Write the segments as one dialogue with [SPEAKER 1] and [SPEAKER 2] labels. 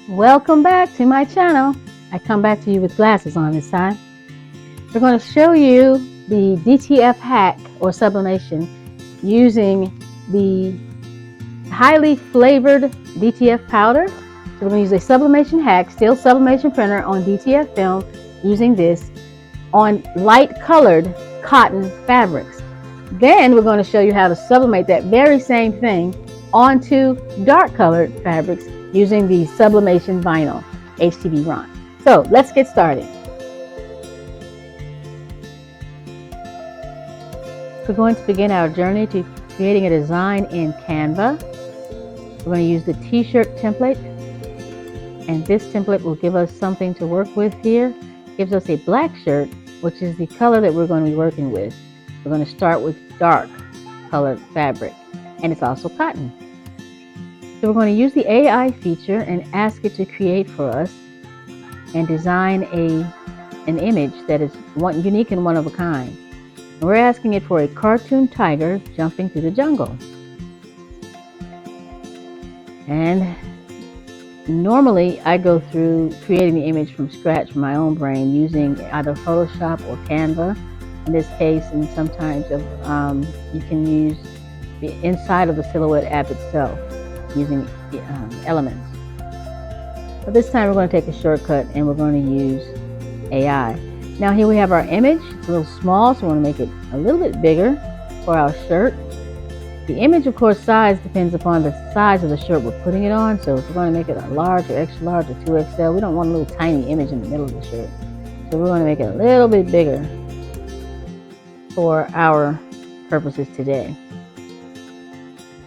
[SPEAKER 1] Welcome back to my channel. I come back to you with glasses on this time. We're going to show you the DTF hack or sublimation using the highly flavored DTF powder. So we're going to use a sublimation hack, still sublimation printer on DTF film, using this on light colored cotton fabrics. Then we're going to show you how to sublimate that very same thing onto dark colored fabrics using the sublimation vinyl HTV Ron. So let's get started. We're going to begin our journey to creating a design in Canva. We're going to use the t-shirt template, and this template will give us something to work with here. It gives us a black shirt, which is the color that we're going to be working with. We're going to start with dark colored fabric, and it's also cotton. So we're going to use the AI feature and ask it to create for us and design an image that is unique and one of a kind. And we're asking it for a cartoon tiger jumping through the jungle. And normally I go through creating the image from scratch from my own brain using either Photoshop or Canva in this case, and sometimes you can use the inside of the Silhouette app itself using elements. But this time we're going to take a shortcut and we're going to use AI. Now here we have our image. It's a little small, so we want to make it a little bit bigger for our shirt. The image, of course, size depends upon the size of the shirt we're putting it on. So if we're going to make it a large or extra large or 2XL, we don't want a little tiny image in the middle of the shirt. So we're going to make it a little bit bigger for our purposes today.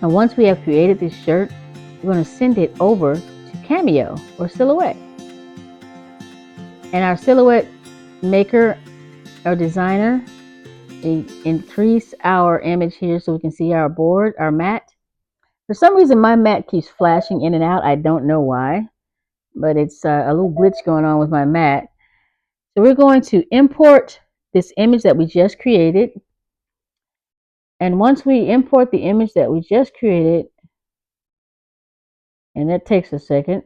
[SPEAKER 1] Now once we have created this shirt, we're going to send it over to Cameo or Silhouette. And our Silhouette maker or designer, they increase our image here so we can see our board, our mat. For some reason my mat keeps flashing in and out. I don't know why, but it's a little glitch going on with my mat. So we're going to import this image that we just created. And once we import the image that we just created, and that takes a second,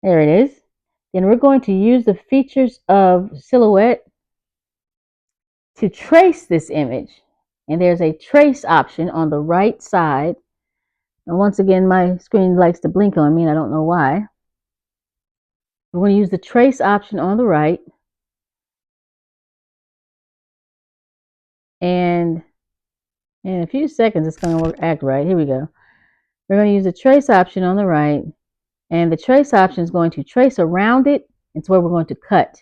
[SPEAKER 1] there it is. Then we're going to use the features of Silhouette to trace this image. And there's a trace option on the right side. And once again, my screen likes to blink on me, and I don't know why. We're going to use the trace option on the right. And in a few seconds, it's going to act right. Here we go. We're going to use the trace option on the right. And the trace option is going to trace around it. It's where we're going to cut.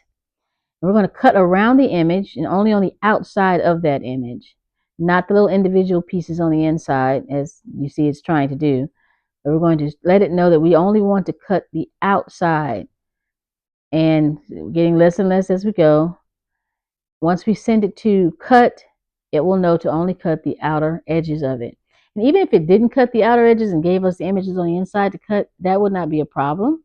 [SPEAKER 1] We're going to cut around the image and only on the outside of that image, not the little individual pieces on the inside, as you see it's trying to do. But we're going to let it know that we only want to cut the outside, and getting less and less as we go. Once we send it to cut, it will know to only cut the outer edges of it. And even if it didn't cut the outer edges and gave us the images on the inside to cut, that would not be a problem,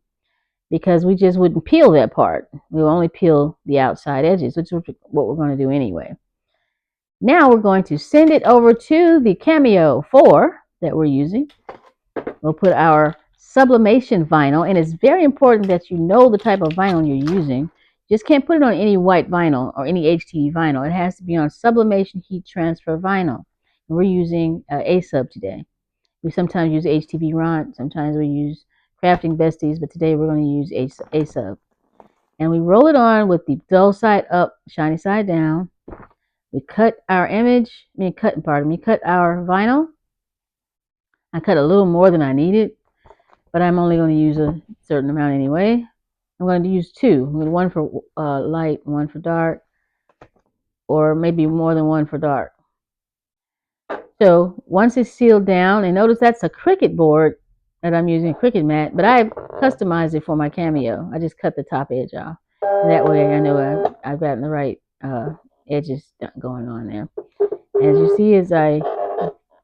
[SPEAKER 1] because we just wouldn't peel that part. We'll only peel the outside edges, which is what we're going to do anyway. Now we're going to send it over to the Cameo 4 that we're using. We'll put our sublimation vinyl, and it's very important that you know the type of vinyl you're using. You just can't put it on any white vinyl or any HTV vinyl. It has to be on sublimation heat transfer vinyl. And we're using A-Sub today. We sometimes use HTV Ron, sometimes we use Crafting Besties, but today we're going to use A-Sub. And we roll it on with the dull side up, shiny side down. We cut our cut our vinyl. I cut a little more than I needed, but I'm only going to use a certain amount anyway. I'm going to use two, one for light, one for dark, or maybe more than one for dark. So once it's sealed down, and notice that's a Cricut board that I'm using, a Cricut mat, but I've customized it for my Cameo. I just cut the top edge off. And that way I know I've gotten the right edges going on there. As you see, as I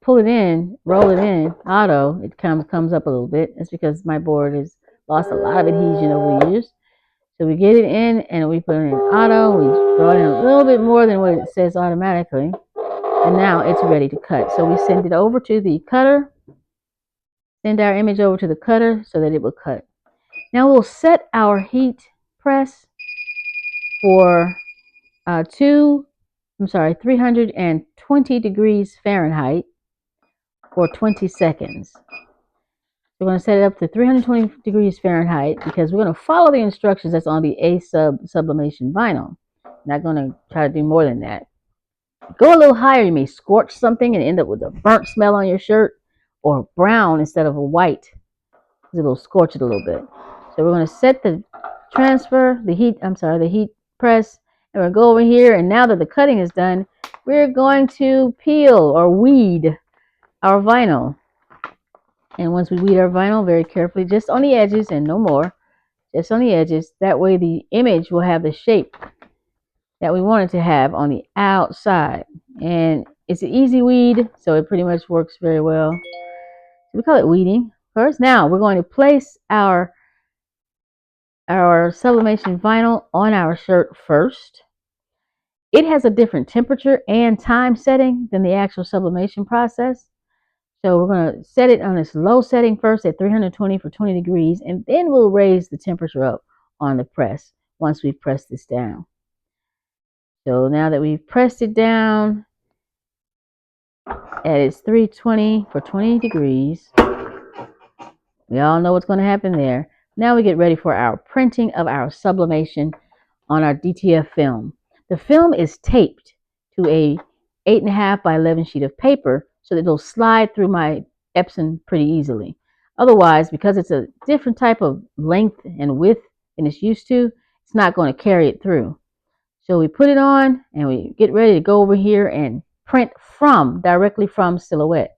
[SPEAKER 1] pull it in, roll it in, auto, it comes up a little bit. That's because my board has lost a lot of adhesion over the years. So we get it in and we put it in auto. We draw it in a little bit more than what it says automatically. And now it's ready to cut. So we send it over to the cutter. Send our image over to the cutter so that it will cut. Now we'll set our heat press for 320 degrees Fahrenheit for 20 seconds. We're going to set it up to 320 degrees Fahrenheit because we're going to follow the instructions that's on the sublimation vinyl. Not going to try to do more than that. Go a little higher, you may scorch something and end up with a burnt smell on your shirt, or brown instead of a white. It'll scorch it a little bit. So we're going to set the the heat press, and we'll go over here, and now that the cutting is done, we're going to peel or weed our vinyl. And once we weed our vinyl very carefully, just on the edges and no more, just on the edges, that way the image will have the shape that we want it to have on the outside. And it's an easy weed, so it pretty much works very well. So we call it weeding first. Now we're going to place our sublimation vinyl on our shirt first. It has a different temperature and time setting than the actual sublimation process. So we're going to set it on its low setting first at 320 for 20 degrees, and then we'll raise the temperature up on the press once we've pressed this down. So now that we've pressed it down at its 320 for 20 degrees, we all know what's going to happen there. Now we get ready for our printing of our sublimation on our DTF film. The film is taped to a 8.5 by 11 sheet of paper so that it'll slide through my Epson pretty easily. Otherwise, because it's a different type of length and width than it's used to, it's not going to carry it through. So we put it on and we get ready to go over here and print directly from Silhouette.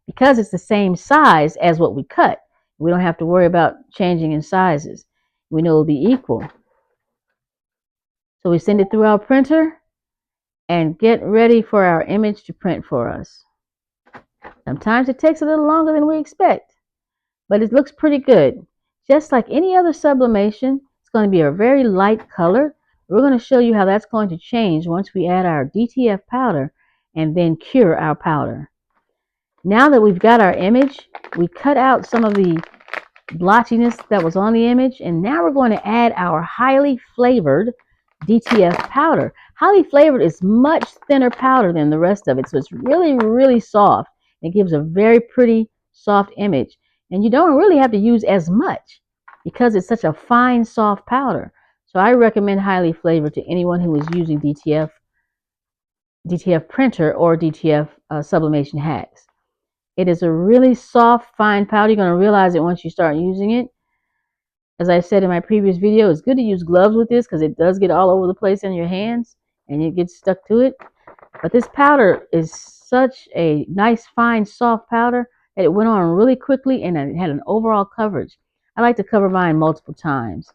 [SPEAKER 1] Because it's the same size as what we cut, we don't have to worry about changing in sizes. We know it'll be equal. So we send it through our printer and get ready for our image to print for us. Sometimes it takes a little longer than we expect, but it looks pretty good. Just like any other sublimation, it's going to be a very light color. We're going to show you how that's going to change once we add our DTF powder and then cure our powder. Now that we've got our image, we cut out some of the blotchiness that was on the image, and now we're going to add our highly flavored DTF powder. Highly flavored is much thinner powder than the rest of it, so it's really, really soft. It gives a very pretty, soft image, and you don't really have to use as much because it's such a fine, soft powder. So I recommend highly flavored to anyone who is using DTF printer or DTF sublimation hacks. It is a really soft, fine powder. You're going to realize it once you start using it. As I said in my previous video, it's good to use gloves with this because it does get all over the place in your hands and it gets stuck to it. But this powder is such a nice, fine, soft powder that it went on really quickly and it had an overall coverage. I like to cover mine multiple times.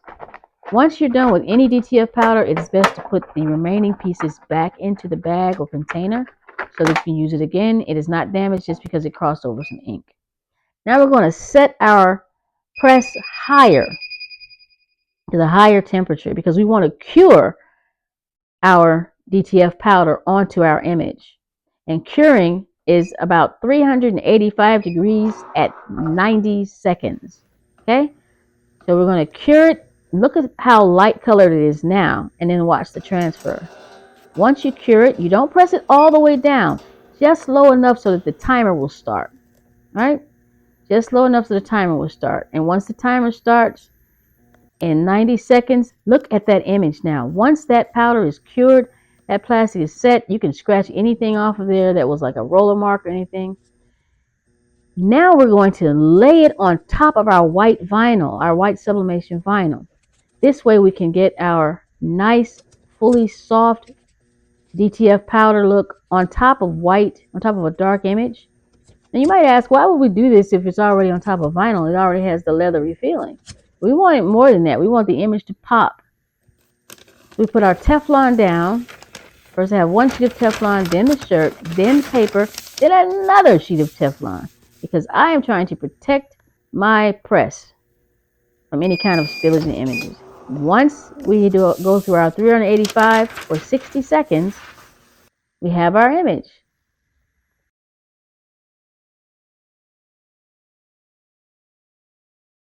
[SPEAKER 1] Once you're done with any DTF powder, it's best to put the remaining pieces back into the bag or container so that you can use it again. It is not damaged just because it crossed over some ink. Now we're going to set our press higher, to the higher temperature, because we want to cure our DTF powder onto our image. And curing is about 385 degrees at 90 seconds. Okay? So we're going to cure it. Look at how light colored it is now, and then watch the transfer. Once you cure it, you don't press it all the way down, just low enough so that the timer will start. All right? Just low enough so the timer will start. And once the timer starts, in 90 seconds, look at that image now. Once that powder is cured, that plastic is set, you can scratch anything off of there that was like a roller mark or anything. Now we're going to lay it on top of our white vinyl, our white sublimation vinyl. This way we can get our nice, fully soft DTF powder look on top of white, on top of a dark image. And you might ask, why would we do this if it's already on top of vinyl? It already has the leathery feeling. We want it more than that. We want the image to pop. We put our Teflon down. First I have one sheet of Teflon, then the shirt, then the paper, then another sheet of Teflon, because I am trying to protect my press from any kind of spillage in images. Once we go through our 385 for 60 seconds, we have our image.